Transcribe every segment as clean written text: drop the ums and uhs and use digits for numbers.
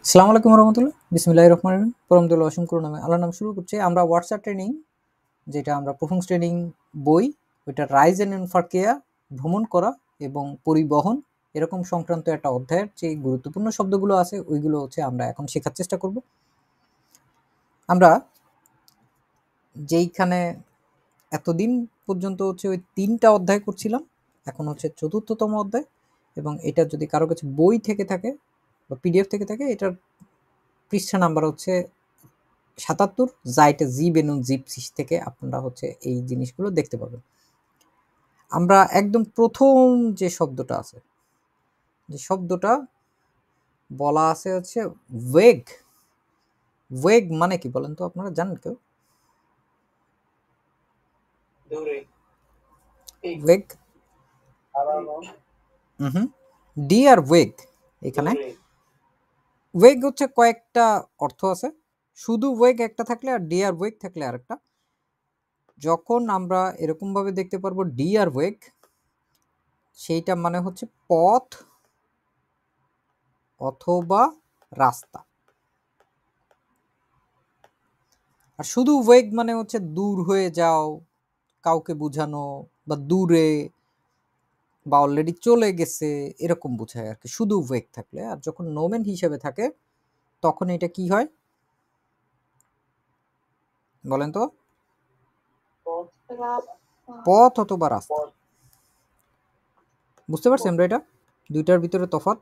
আসসালামু আলাইকুম রহমতুল্লাহ, বিসমিল্লাহির রহমানির রহিম। পরমদুল্লাহ অসংখ্য নামে আল্লাহর নাম শুরু করছি। আমরা হোয়াটসঅ্যাপ ট্রেনিং, যেটা আমরা পারফরমেন্স ট্রেনিং বই, ওইটা রাইজ এন্ড ফারকিয়া ভ্রমণ করা এবং পরিবহন এরকম সংক্রান্ত একটা অধ্যায়ের যে গুরুত্বপূর্ণ শব্দগুলো আছে ওইগুলো হচ্ছে আমরা এখন শেখার চেষ্টা করব। আমরা যেইখানে এতদিন পর্যন্ত হচ্ছে ওই 3টা অধ্যায় করছিলাম, এখন হচ্ছে 4র্থতম অধ্যায়। এবং এটা যদি কারো কাছে বই থেকে থাকে বা পিডিএফ থেকে থাকে, এটার পৃষ্ঠা নাম্বার হচ্ছে ৭৭, জাইটে জিবেন জিপসিস থেকে আপনারা হচ্ছে এই জিনিসগুলো দেখতে পাবেন। আমরা একদম প্রথম যে শব্দটা আছে, যে শব্দটা বলা আছে হচ্ছে ওয়েগ। ওয়েগ মানে কি বলেন তো, আপনারা জানেন কেউ? Wag, deer wag. এখানে ওয়েগ হচ্ছে কয়েকটা অর্থ আছে, শুধু ওয়েগ একটা থাকলে আর ডিয়ার ওয়েগ থাকলে আরেকটা। যখন আমরা এরকম ভাবে দেখতে পারবো ডিয়ার ওয়েগ, সেইটা মানে হচ্ছে পথ অথবা রাস্তা। আর শুধু ওয়েগ মানে হচ্ছে দূর হয়ে যাও, কাউকে বোঝানো, বা দূরে, বা অলরেডি চলে গেছে, এরকম বোঝায় আর কি শুধু ওয়েগ থাকলে। আর যখন নোমেন হিসেবে থাকে তখন এটা কি হয় বলেন তো? পথ অথবা রাস্তা। বুঝতে পারছি আমরা এটা দুইটার ভিতরে তফাৎ?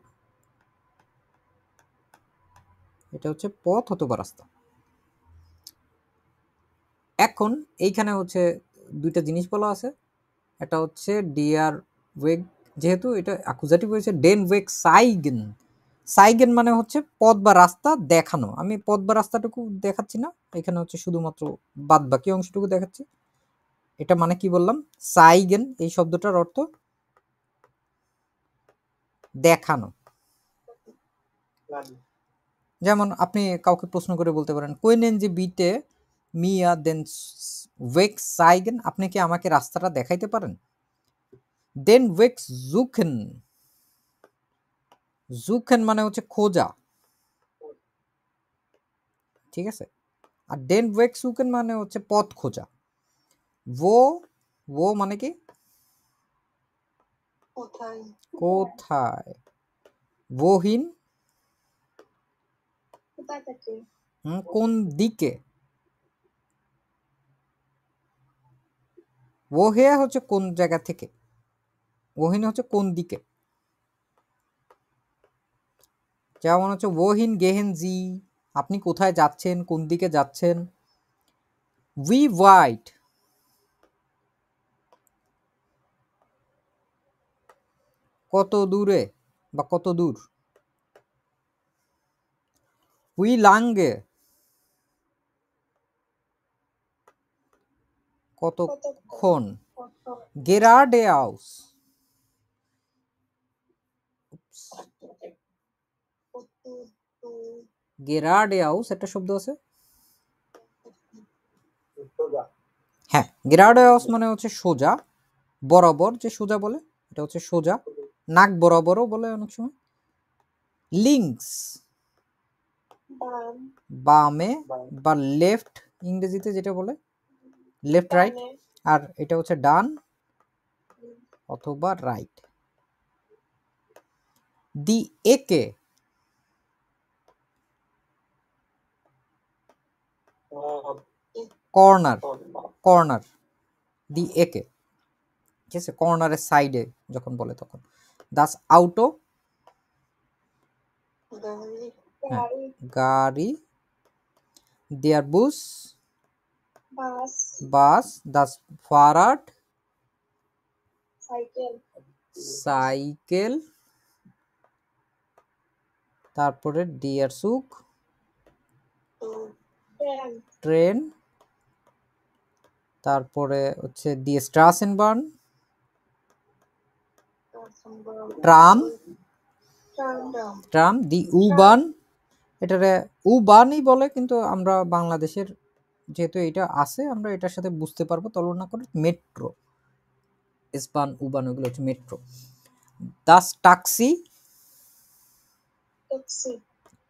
এটা হচ্ছে পথ অথবা রাস্তা। এখন এইখানে হচ্ছে দুইটা জিনিস বলা আছে। এটা হচ্ছে ডিয়ার ওয়েগ, যেহেতু এটা অ্যাকুজাটিভ হয়েছে, ডেন ওয়েগ সাইগেন। সাইগেন মানে হচ্ছে পথ বা রাস্তা দেখানো। আমি পথ বা রাস্তাটুকু দেখাচ্ছি না, এখানে হচ্ছে শুধুমাত্র বাদ বাকি অংশটুকু দেখাচ্ছি। এটা মানে কি বললাম? সাইগেন এই শব্দটার অর্থ দেখানো। যেমন আপনি কাউকে প্রশ্ন করে বলতে পারেন, কোইনেন যে বিটে মিয়া দেন ওয়েক সাইগেন, আপনি কি আমাকে রাস্তাটা দেখাইতে পারেন? দেন ওয়েক জুখেন, জুখেন মানে হচ্ছে খোঁজা, ঠিক আছে? আর ডেন ওয়েক সুকেন মানে হচ্ছে পথ খোঁজা। ও ও মানে কি কোথায়, ওহিন কোন দিকে, ও হে হচ্ছে কোন জায়গা থেকে, ওহিন হচ্ছে কোন দিকে। যেমন হচ্ছে ওহিন গেহেন জি, আপনি কোথায় যাচ্ছেন, কোন দিকে যাচ্ছেন। উই ওয়াইট, কত দূরে বা কত দূর। উই লাঙ্গে, কতক্ষণ। গেরাডে আউস, গেরাডে আউস একটা শব্দ আছে। হ্যাঁ, গেরাডে আউস মানে হচ্ছে সোজা, বরাবর, যে সোজা বলে এটা হচ্ছে সোজা, নাক বরাবরও বলে অনেক সময়। লিঙ্কস বামে, বা লেফট ইংরেজিতে যেটা বলে লেফট রাইট, আর এটা হচ্ছে ডান অথবা রাইট। দি একে, কর্নার, কর্নার, দি একে, ঠিক আছে? কর্নারের সাইডে যখন বলে তখন। দাস আউটো, হ্যাঁ, গাড়ি। দেয়ার বুস, বাস। দাস ফারাট, সাইকেল। তারপরে ডিয়ার সুক, ট্রেন। তারপরে হচ্ছে দি স্ট্রাসেনবার্ন, ট্রাম, ট্রাম। দি উবান, এটারে উবানই বলে, কিন্তু আমরা বাংলাদেশের যেহেতু এটা আছে আমরা এটার সাথে বুঝতে পারবো তুলনা করে। মেট্রো, ইসবান উবান ওগুলো হচ্ছে মেট্রো। দাস ট্যাক্সি,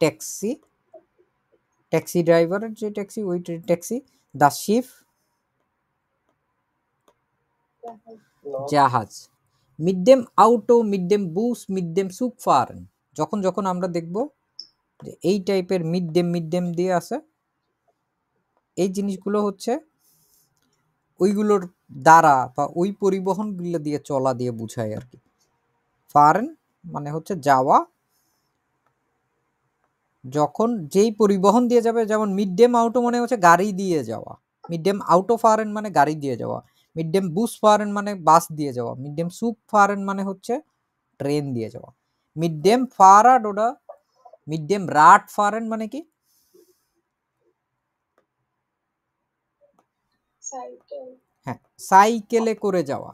ট্যাক্সি, ট্যাক্সি ড্রাইভারের যে ট্যাক্সি ওই ট্যাক্সি। দ্য শিপ, জাহাজ। মিড দেম আউটো, মিড দেম বুস, মিড দেম সুপ ফারেন। যখন যখন আমরা দেখব যে এই টাইপের মিড দেম দিয়ে আছে, এই জিনিসগুলো হচ্ছে ওইগুলোর দ্বারা বা ওই পরিবহনগুলো দিয়ে চলা দিয়ে বুঝায় আর কি। ফারেন মানে হচ্ছে যাওয়া, যখন যেই পরিবহন দিয়ে যাবে, যেমন মিড ডেম আউটো মানে হচ্ছে গাড়ি দিয়ে যাওয়া, মিড ডেম আউটো ফারেন মানে গাড়ি দিয়ে যাওয়া, মিড ডেম বুস ফারেন মানে বাস দিয়ে যাওয়া, মিড ডেম সুপ ফারেন মানে হচ্ছে ট্রেন দিয়ে যাওয়া, মিড ডেম ফারাড ওটা, মিড ডেম রাট ফারেন মানে কি? হ্যাঁ, সাইকেলে করে যাওয়া।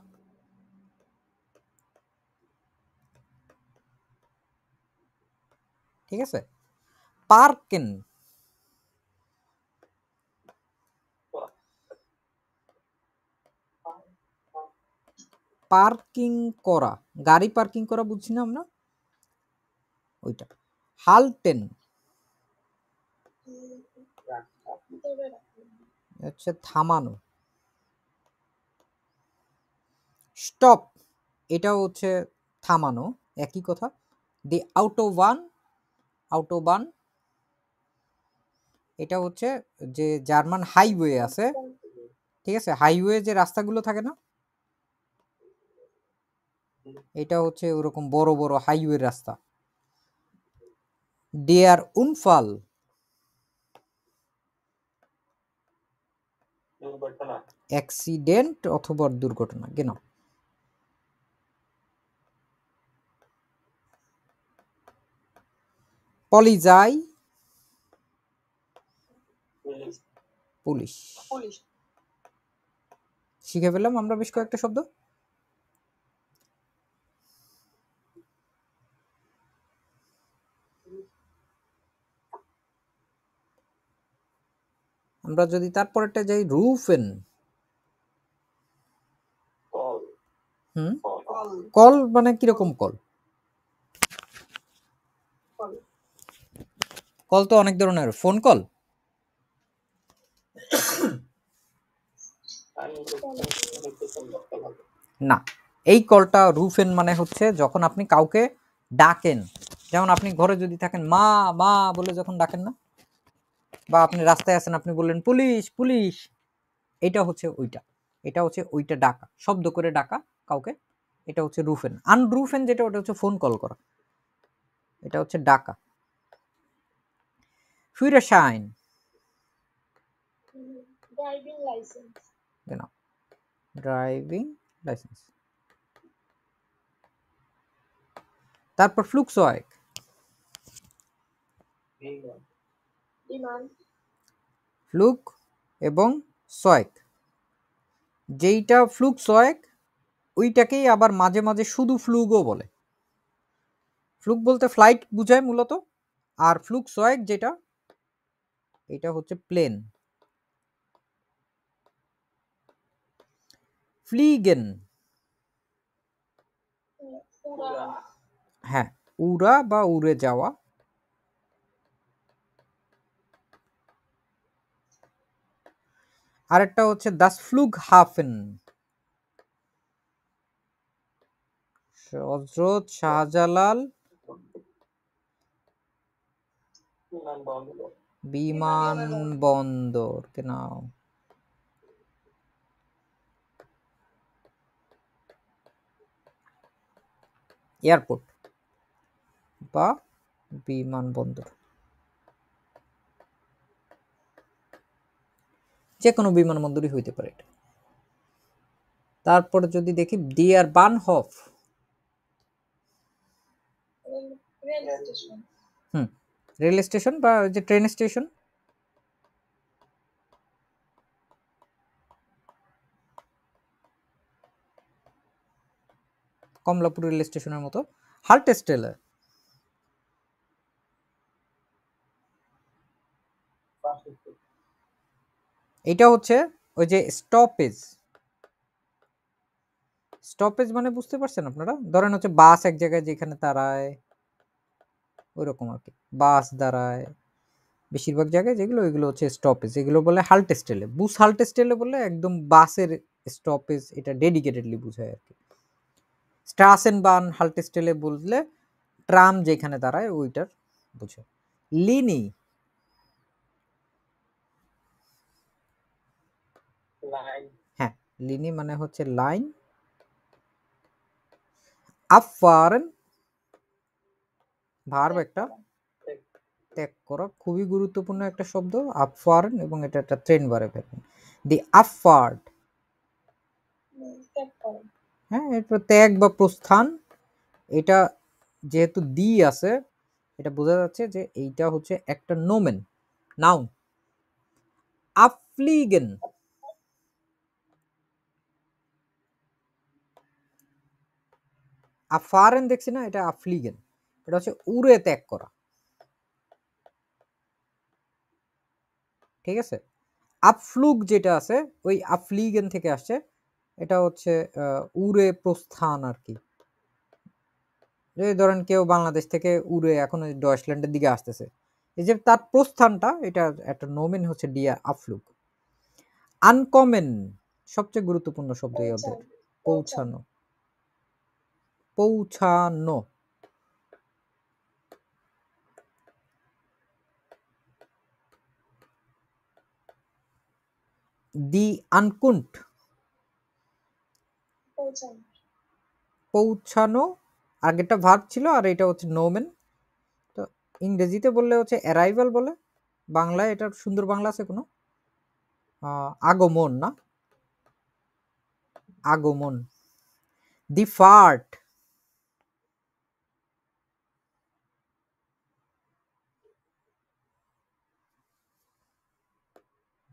ঠিক আছে। পার্কেন, পার্কিং করা, গাড়ি পার্কিং করা বুঝছি না আমরা, ওইটা। হালটেন হচ্ছে থামানো। স্টপ এটাও হচ্ছে থামানো, একই কথা। দি আউটোবান, আউটোবান এটা হচ্ছে যে জার্মান হাইওয়ে আছে, ঠিক আছে, হাইওয়ে যে রাস্তাগুলো থাকে না, এটা হচ্ছে ওরকম বড় বড় হাইওয়ে রাস্তা। ডিয়ার উনফাল, অ্যাক্সিডেন্ট অথবা দুর্ঘটনা, কেন? পলিজাই, পুলিশ। শিখে ফেললাম আমরা বেশ কয়েকটা শব্দ। আমরা যদি তারপরেরটা যাই, রুফেন। কল মানে কিরকম কল? কল তো অনেক ধরনের, ফোন কল না, এই কলটা রুফেন মানে হচ্ছে যখন আপনি কাউকে ডাকেন, যেমন আপনি ঘরে যদি থাকেন, মা মা বলে যখন ডাকেন না, বা আপনি রাস্তায় আছেন আপনি বললেন পুলিশ পুলিশ, এটা হচ্ছে ওইটা, এটা হচ্ছে ওইটা ডাকা, শব্দ করে ডাকা কাউকে, এটা হচ্ছে রুফেন। আনরুফেন যেটা, ওটা হচ্ছে ফোন কল করা, এটা হচ্ছে ডাকা। ফিউরেশাইন, driving licence, genau, driving licence. তারপর ফ্লুকসয়েগ, বিমান, ফ্লুক এবং সয়েক, যেইটা ফ্লুকসয়েগ ওইটাকেই আবার মাঝে মাঝে শুধু ফ্লুকও বলে। ফ্লুক বলতে ফ্লাইট বুঝায় মূলত, আর ফ্লুকসয়েগ যেটা, এটা হচ্ছে প্লেন। ফ্লিগেন, হ্যাঁ, উড়া বা উড়ে যাওয়া। আরেকটা হচ্ছে দাস ফ্লুগ হাফেন, হযরত শাহজালাল বিমানবন্দর, genau, এয়ারপোর্ট বা বিমানবন্দর, যে কোনো বিমানবন্দরই হইতে পারে এটা। তারপর যদি দেখি ডিয়ার বানহফ, রেল স্টেশন, রেল স্টেশন বা যে ট্রেন স্টেশন। কমলাপুর রেল স্টেশনের মতো। হাল্টেস্টেলার, এটা হচ্ছে ওই যে স্টপেজ। স্টপেজ মানে বুঝতে পারছেন আপনারা, ধরেন হচ্ছে বাস এক জায়গায় যেখানে দাঁড়ায়, ওইরকম আর কি। বাস দাঁড়ায় বেশিরভাগ জায়গায়, যেগুলো ওইগুলো হচ্ছে স্টপেজ, এগুলো বলে হাল্টেস্টেলে। বুস হাল্টেস্টেলে বলে একদম বাসের স্টপেজ, এটা ডেডিকেটেডলি বোঝায় আর কি। স্ট্রাসেন বান হাল্টেস্টেলে বললে ট্রাম যেখানে দাঁড়ায় ওইটার বুঝে। লিনি, হ্যাঁ লিনি মানে হচ্ছে লাইন। আফফারেন ভার্ব একটা, ত্যাগ করা, খুবই গুরুত্বপূর্ণ একটা শব্দ আফফারেন, এবং এটা একটা ট্রেন ভার্ব। দি আফফার্ড, হ্যাঁ এরপর ত্যাগ বা প্রস্থান। এটা যেহেতু দি আছে, এটা বোঝা যাচ্ছে যে এইটা হচ্ছে একটা নোমেন, নাউন। আফলিগেন, আফারেন দেখছি না, এটা আফলিগেন, এটা হচ্ছে উড়ে ত্যাগ করা, ঠিক আছে। আফলুগ যেটা আছে ওই আফলিগেন থেকে আসছে, এটা হচ্ছে উড়ে প্রস্থান আর কি। এই ধরেন কেউ বাংলাদেশ থেকে উড়ে এখন ডয়েচল্যান্ডের দিকে আসতেছে, এই যে তার প্রস্থানটা, এটা একটা নোমেন হচ্ছে ডিয়া আফলুগ। আনকমেন সবচেয়ে গুরুত্বপূর্ণ শব্দ এই অধ্যায়ের, পৌঁছানো, পৌঁছানো। দি আনকুন্ট, পৌঁছানো, আগেরটা ভার্ব ছিল আর এটা হচ্ছে নোমেন। তো ইংরেজিতে বললে হচ্ছে অ্যারাইভাল বলে, বাংলায় এটার সুন্দর বাংলা আছে কোনো? আগমন না, আগমন। দি ফার্ট,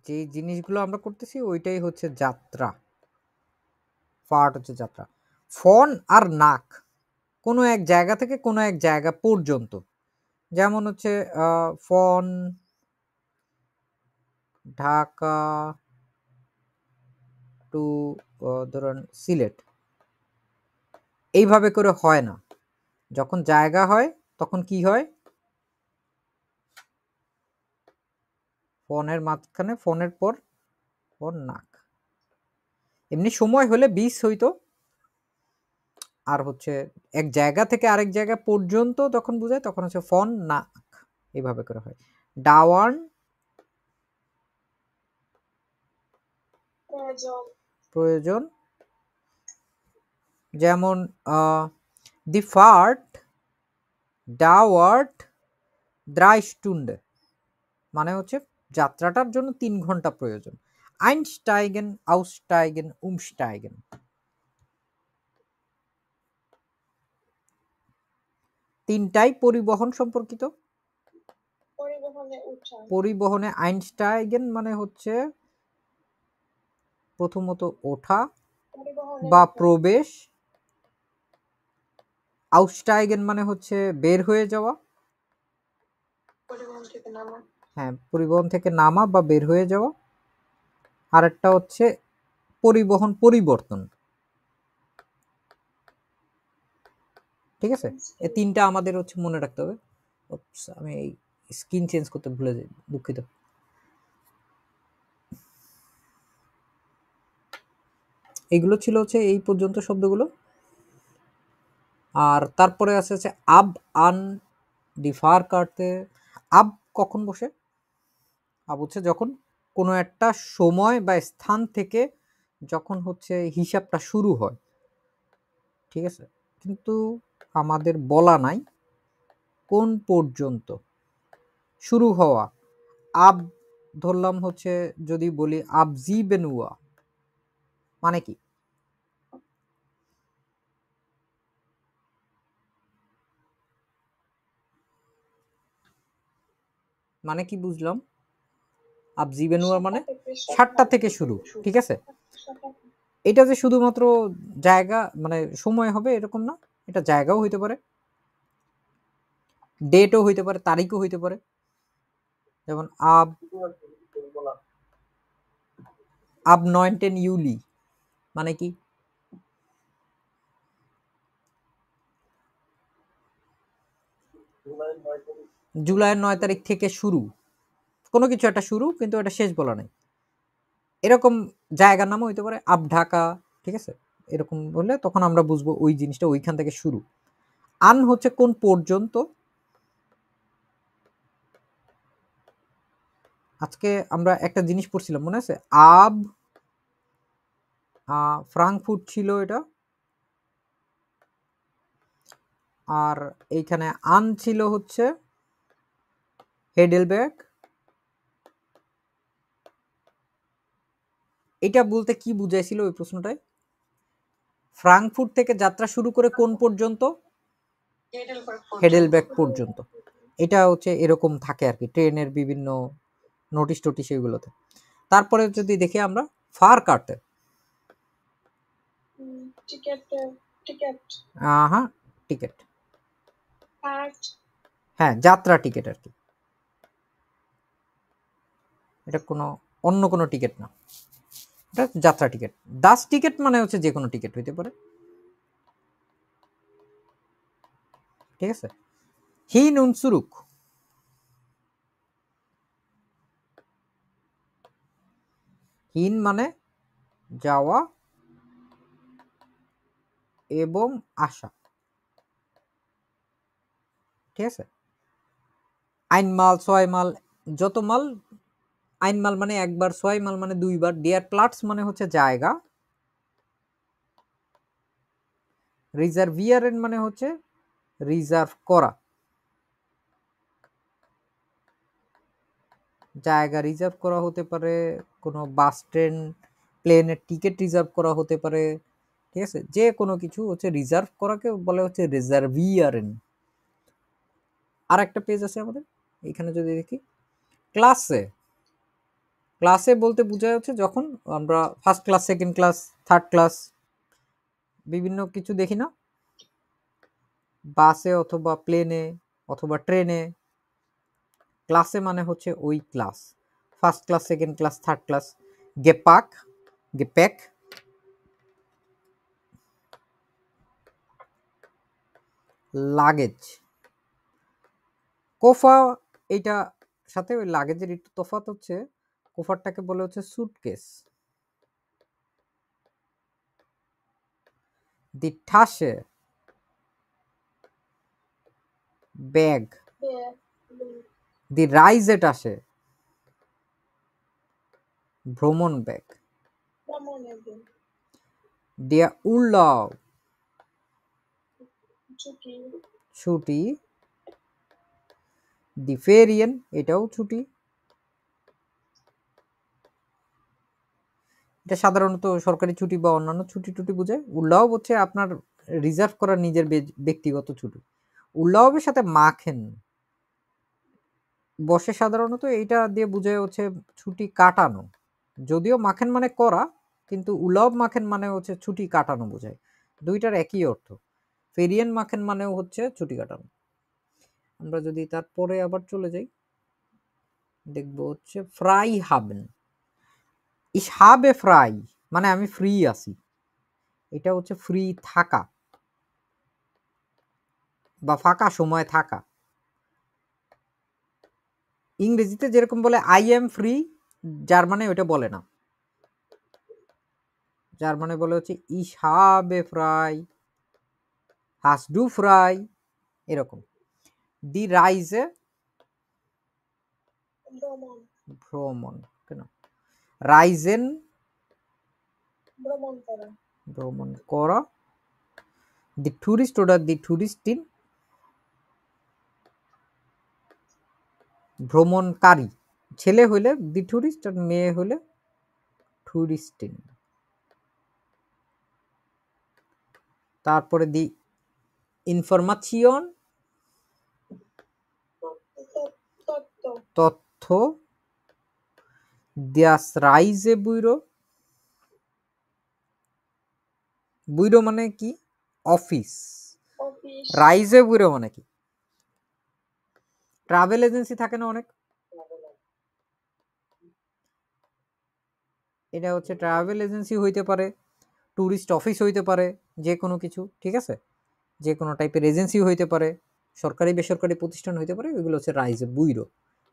যে জিনিসগুলো আমরা করতেছি ওইটাই হচ্ছে যাত্রা, ফার্ট হচ্ছে যাত্রা। ফন আর নাক, কোনো এক জায়গা থেকে কোনো এক জায়গা পর্যন্ত, যেমন হচ্ছে ফন ঢাকা টু ধরুন সিলেট, এইভাবে করে হয় না। যখন জায়গা হয় তখন কি হয়, ফোনের মাঝখানে ফোনের পর ফোন নাক। এমনি সময় হলে 20 হইতো, আর হচ্ছে এক জায়গা থেকে আরেক জায়গা পর্যন্ত যখন বোঝায় তখন হচ্ছে ফোন নাক, এইভাবে করে হয়। ডাওয়ান, প্রয়োজন, যেমন দি ফার্ট ডাওয়ার্ট দ্রাইস্টুন্ডে, মানে হচ্ছে যাত্রাটার জন্য 3 ঘন্টা প্রয়োজন। আইনস্টাইগেন, আউস্টাইগেন, উমস্টাইগেন, তিনটাই পরিবহন সম্পর্কিত। পরিবহনে আইনস্টাইগেন মানে হচ্ছে প্রথমত ওঠা বা প্রবেশ, আউস্টাইগেন মানে হচ্ছে বের হয়ে যাওয়া, হ্যাঁ পরিবহন থেকে নামা বা বের হয়ে যাওয়া। আর একটা হচ্ছে পরিবহন পরিবর্তন, ঠিক আছে। এই তিনটা আমাদের হচ্ছে মনে রাখতে হবে। আমি এই স্ক্রিন চেঞ্জ করতে ভুলে যাই, দুঃখিত। এইগুলো ছিল হচ্ছে এই পর্যন্ত শব্দগুলো। আর তারপরে আছে হচ্ছে আব আন, ডিফার কাটতে। আব কখন বসে? আব হচ্ছে যখন কোনো একটা সময় বা স্থান থেকে যখন হচ্ছে হিসাবটা শুরু হয়, ঠিক আছে, কিন্তু আমাদের বলা নাই কোন পর্যন্ত শুরু হওয়া। আব ধরলাম হচ্ছে, যদি বলি আব জিবেনুয়া মানে কি, মানে কি বুঝলাম? আব জিবেনুয়া মানে 7টা থেকে শুরু, ঠিক আছে। এটা যে শুধুমাত্র জায়গা মানে সময় হবে এরকম না, এটা জায়গাও হইতে পারে, ডেটও হইতে পারে, তারিখও হইতে পারে। যেমন আব আব 9 ইউলি মানে কি? জুলাইয়ের 9 তারিখ থেকে শুরু, কোনো কিছু একটা শুরু কিন্তু এটা শেষ বলা নাই। এরকম জায়গার নামও হইতে পারে, আপ ঢাকা, ঠিক আছে? এরকম বললে তখন আমরা বুঝবো ওই জিনিসটা ওইখান থেকে শুরু। আন হচ্ছে কোন পর্যন্ত। আজকে আমরা একটা জিনিস পড়ছিলাম মনে আছে, আব ফ্রাঙ্কফুট ছিল এটা, আর এইখানে আন ছিল হচ্ছে হেডেলবার্গ। এটা বলতে কি বুঝাইছিল ওই প্রশ্নটায়? ফ্রাঙ্কফুট থেকে যাত্রা শুরু করে কোন পর্যন্ত? হেডেলবার্গ পর্যন্ত। এটা হচ্ছে এরকম থাকে আর কি ট্রেনের বিভিন্ন নোটিশ টোটিশ এগুলোতে। তারপরে যদি দেখি আমরা ফার কার্টে, টিকেট হ্যাঁ টিকেট, কার্ড হ্যাঁ যাত্রা টিকেট আর কি, এটা কোনো অন্য কোনো টিকিট না, এটা যাত্রা টিকিট। দাস টিকিট মানে হচ্ছে যে কোনো টিকিট হইতে পারে, ঠিক আছে? হিন উনসুরুক, হিন মানে যাওয়া এবং আসা, ঠিক আছে? আইন মাল, ছয় মাল, যত মাল। আইন মাল মানে একবার, ছয় মাল মানে দুইবার, ডিয়ার প্লাটস মানে হচ্ছে জায়গা, রিজার্ভিয়ারেন মানে হচ্ছে রিজার্ভ করা, জায়গা রিজার্ভ করা হতে পারে, কোনো বাস ট্রেন প্লেনের টিকিট রিজার্ভ করা হতে পারে, ঠিক আছে? যে কোনো কিছু হচ্ছে রিজার্ভ করাকে বলে হচ্ছে রিজার্ভিয়ারেন। আর একটা পেজ আছে আমাদের এখানে যদি দেখি, ক্লাসে, ক্লাসে বলতে বোঝায় হচ্ছে যখন আমরা first class, second class, third class বিভিন্ন কিছু দেখি না, বাসে অথবা প্লেনে অথবা ট্রেনে, ক্লাসে মানে হচ্ছে ওই class, first class, second class, third class. গেপাক, গেপ্যাক, লাগেজ, কোফা, এইটা সাথে ওই লাগেজের একটু তফাৎ হচ্ছে, কোফারটাকে বলে হচ্ছে সুটকেস। দি ঠাসে, ব্যাগ। দি রাইজেট আসে, ভ্রমণ ব্যাগ। দিয়া উল্লাও, ছুটি। দি ফেরিয়েন, এটাও ছুটি। এটা সাধারণত সরকারি ছুটি বা অন্যান্য ছুটি টুটি বোঝায়। উল্লাও হচ্ছে আপনার রিজার্ভ করা নিজের ব্যক্তিগত ছুটি। উল্লাহের সাথে মাখেন বসে, সাধারণত এইটা দিয়ে বোঝায় হচ্ছে ছুটি কাটানো, যদিও মাখেন মানে করা, কিন্তু উলাব মাখেন মানে হচ্ছে ছুটি কাটানো বোঝায়, দুইটার একই অর্থ। ফেরিয়েন মাখেন মানেও হচ্ছে ছুটি কাটানো। আমরা যদি তারপরে আবার চলে যাই, দেখবো হচ্ছে ফ্রাই হাবেন, ইস হাবে ফ্রাই মানে আমি ফ্রি আছি, এটা হচ্ছে ফ্রি থাকা বা ফাঁকা সময় থাকা। ইংরেজিতে যেরকম বলে আই এম ফ্রি, জার্মানে ওইটা বলে না, জার্মানে বলে হচ্ছে ইস হাবে ফ্রাই, হাস ডু ফ্রাই, এরকম। দি রাইজে, ভ্রমণ, কেন রাইজেন, ভ্রমণ করা। দি টুরিস্ট, ওটা দি টুরিস্টিন, ভ্রমণকারী, ছেলে হইলে দি টুরিস্ট আর মেয়ে হইলে টুরিস্টিন। তারপরে দি ইনফরমাশন, তথ্য। দিয়াস রাইজে বুইরো, বুইরো মানে কি? অফিস। রাইজে বুইরো মানে কি? ট্রাভেল এজেন্সি থাকে না অনেক, এটা হচ্ছে ট্রাভেল এজেন্সি হইতে পারে, ট্যুরিস্ট অফিস হইতে পারে, যে কোনো কিছু, ঠিক আছে? যে কোনো টাইপের এজেন্সি হইতে পারে, সরকারি বেসরকারি প্রতিষ্ঠান হইতে পারে, ওইগুলো হচ্ছে রাইজে বুইরো।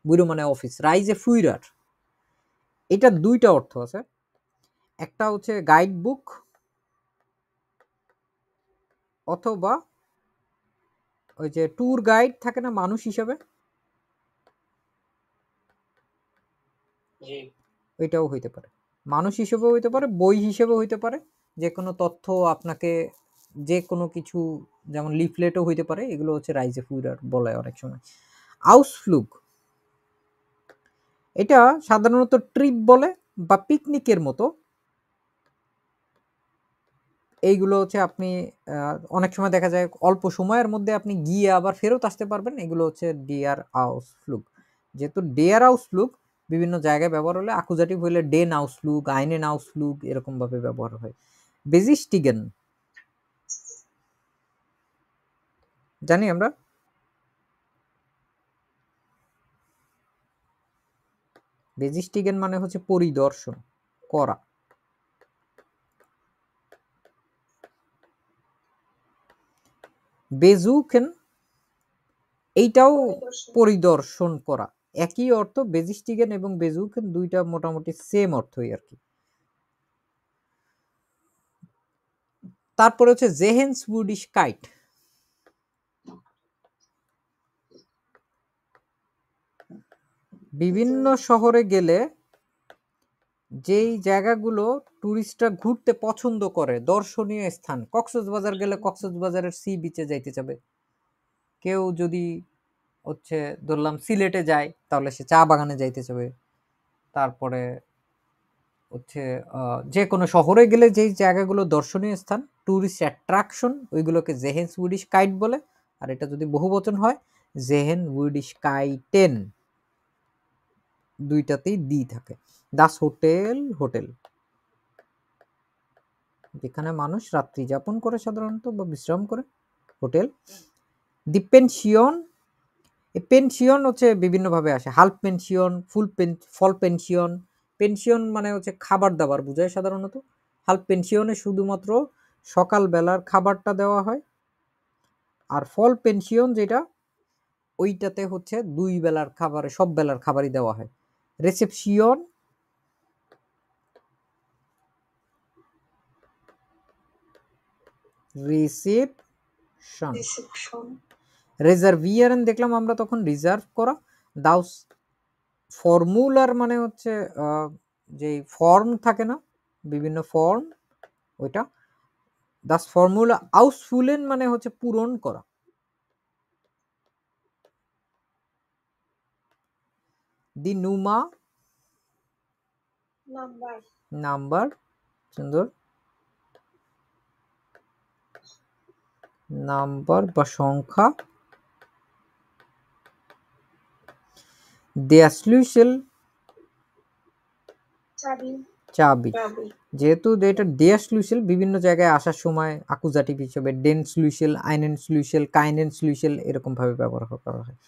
বুইরো মানে অফিস, রাইজে ফুইরার। এটা দুইটা অর্থ আছে, একটা হচ্ছে গাইড বুক অথবা ওই যে ট্যুর গাইড থাকে না মানুষ হিসাবে, ওইটাও হইতে পারে। মানুষ হিসেবেও হইতে পারে, বই হিসেবেও হইতে পারে, যে কোনো তথ্য আপনাকে যে কোনো কিছু, যেমন লিফলেটও হইতে পারে। এগুলো হচ্ছে রাইজে ফুইরার বলে অনেক সময়। আউসফ্লুগ, এটা সাধারণত ট্রিপ বলে বা পিকনিকের মতো। এইগুলো হচ্ছে আপনি অনেক সময় দেখা যায় অল্প সময়ের মধ্যে আপনি গিয়ে আবার ফেরত আসতে পারবেন। এগুলো হচ্ছে ডিয়ার আউসফ্লুগ। যেহেতু ডিয়ার আউসফ্লুগ বিভিন্ন জায়গায় ব্যবহার হলে, আকুজাটিভ হইলে ডেন আউসফ্লুগ, আইনেন আউসফ্লুগ এরকম ভাবে ব্যবহার হয়। বেজিস্টিগেন জানি আমরা, বেজিস্টিগেন মানে হচ্ছে পরিদর্শন করা। বেজুকেন, এইটাও পরিদর্শন করা, একই অর্থ। বেজিস্টিগেন এবং বেজুকেন দুইটা মোটামুটি সেম অর্থই আর কি। তারপরে হচ্ছে জেহেন্সউডিশ কাইট। বিভিন্ন শহরে গেলে যেই জায়গাগুলো টুরিস্টরা ঘুরতে পছন্দ করে, দর্শনীয় স্থান, কক্সবাজার গেলে কক্সবাজারের সি বিচে যাইতে যাবে। কেউ যদি হচ্ছে ধরলাম সিলেটে যায়, তাহলে সে চা বাগানে যাইতে যাবে। তারপরে হচ্ছে যে কোনো শহরে গেলে যেই জায়গাগুলো দর্শনীয় স্থান, টুরিস্ট অ্যাট্রাকশন, ওইগুলোকে জেহেন্সউডিশ কাইট বলে। আর এটা যদি বহুবচন হয় জেহেনউডিশ কাইটেন, দুইটাতেই দি থাকে। দাস হোটেল, হোটেল যেখানে মানুষ রাত্রি যাপন করে সাধারণত বা বিশ্রাম করে, হোটেল। দি পেনশিয়ন, এই পেনশিয়ন হচ্ছে বিভিন্নভাবে আসে, হাল্প পেনশিয়ন, ফল পেনশিয়ন। পেনশিয়ন মানে হচ্ছে খাবার দাবার বোঝায় সাধারণত। হাল্প পেনশিয়নে শুধুমাত্র সকাল বেলার খাবারটা দেওয়া হয়। আর ফল পেনশিয়ন যেটা, ওইটাতে হচ্ছে 2 বেলার খাবারে, সব বেলার খাবারই দেওয়া হয়। Reception, reception. রিজার্ভিয়ারেন দেখলাম আমরা তখন রিজার্ভ করা। দাউস ফর্মুলার মানে হচ্ছে যে ফর্ম থাকে না, বিভিন্ন ফর্ম, ওইটা। দাস ফর্মুলা আউসফুলেন মানে হচ্ছে পূরণ করা। দি নুমা, নাম্বার, সুন্দর, নাম্বার বা সংখ্যা। দেয়াসলুসেল, চাবি। যেহেতু এটা দেয়াসলুসেল, বিভিন্ন জায়গায় আসার সময় আকুজাটিভ হিসেবে ডেনসলুসেল, আইনেনসলুসেল, কাইনেনসলুসেল এরকম ভাবে ব্যবহার করা হয়।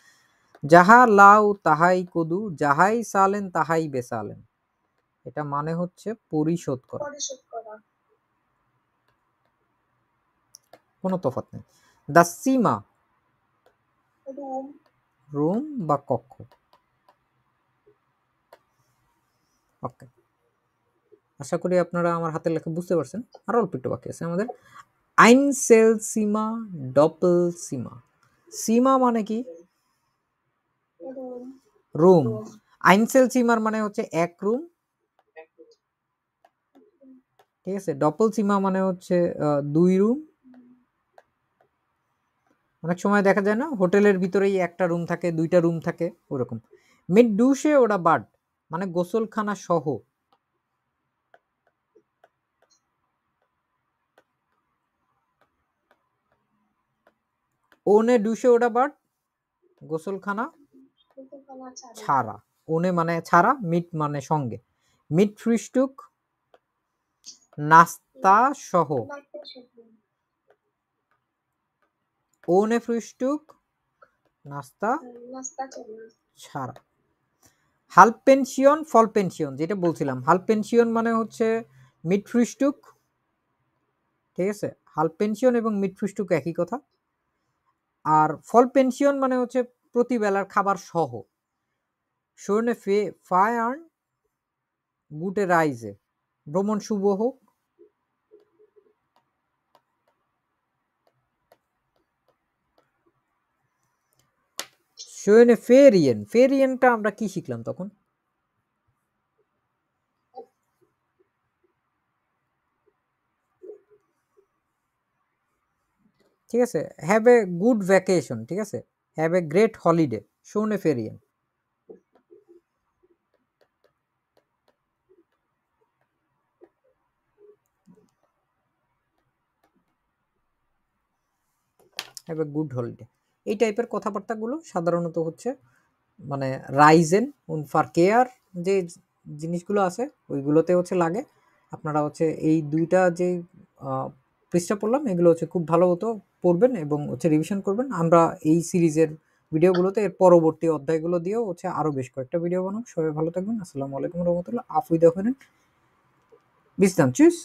যাহা লাউ তাহাই কদু, যাহাই সালেন তাহাই বেসালেন, এটা মানে হচ্ছে পরিশোধ করা, কোনো তফাৎ নেই। দা সীমা, রুম বা কক্ষ। ওকে, আশা করি আপনারা আমার হাতের লেখা বুঝতে পারছেন। আর অল্প একটু বাকি আছে আমাদের। আইনসেল সীমা, ডপল সীমা। সীমা মানে কি? রুম। আইনসেল সীমার মানে হচ্ছে এক রুম, ঠিক আছে। ডপল সীমা মানে হচ্ছে 2 রুম। অনেক সময় দেখা যায় না হোটেলের ভিতরেই একটা রুম থাকে, 2টা রুম থাকে, ওরকম। মিড ডুশে ওটা বাড মানে গোসলখানা সহ। ওনে ডুশে ওটা বাড গোসলখানা ছাড়া। ওনে মানে ছাড়া, মিট মানে সঙ্গে। মিট ফ্রিস্টুক নাস্তা সহ। ওনে ফ্রিস্টুক নাস্তা ছাড়া। হাল্প পেনশিয়ন, ফল পেনশিয়ন যেটা বলছিলাম। হাল্প পেনশিয়ন মানে হচ্ছে মিট ফ্রিস্টুক, ঠিক আছে। হাল্প পেনশিয়ন এবং মিট ফ্রিস্টুক একই কথা। আর ফল পেনশন মানে হচ্ছে প্রতিবেলার খাবার সহ। শোনে ফায়ার্ন গুটে রাইজে, ভ্রমণ শুভ হোক। শোনে ফেরিয়েন, ফেরিয়েনটা আমরা কি শিখলাম তখন? ঠিক আছে, হ্যাভ এ গুড ভ্যাকেশন, ঠিক আছে, হ্যাভ এ গ্রেট হলিডে, শোনে ফেরিয়েন। হ্যাভ এ গুড হলিডে, এই টাইপের কথাবার্তাগুলো সাধারণত হচ্ছে মানে রাইজেন উনফার কেয়ার যে জিনিসগুলো আছে ওইগুলোতে হচ্ছে লাগে। আপনারা হচ্ছে এই দুইটা যে পৃষ্ঠা পড়লাম এগুলো হচ্ছে খুব ভালো মতো পড়বেন এবং হচ্ছে রিভিশন করবেন। আমরা এই সিরিজের ভিডিওগুলোতে এর পরবর্তী অধ্যায়গুলো দিয়েও হচ্ছে আরও বেশ কয়েকটা ভিডিও বানাবো। সবাই ভালো থাকবেন। আসসালামু আলাইকুম রহমতুল্লাহ। আফুইদা করেন, বিশ্রাম, চুস।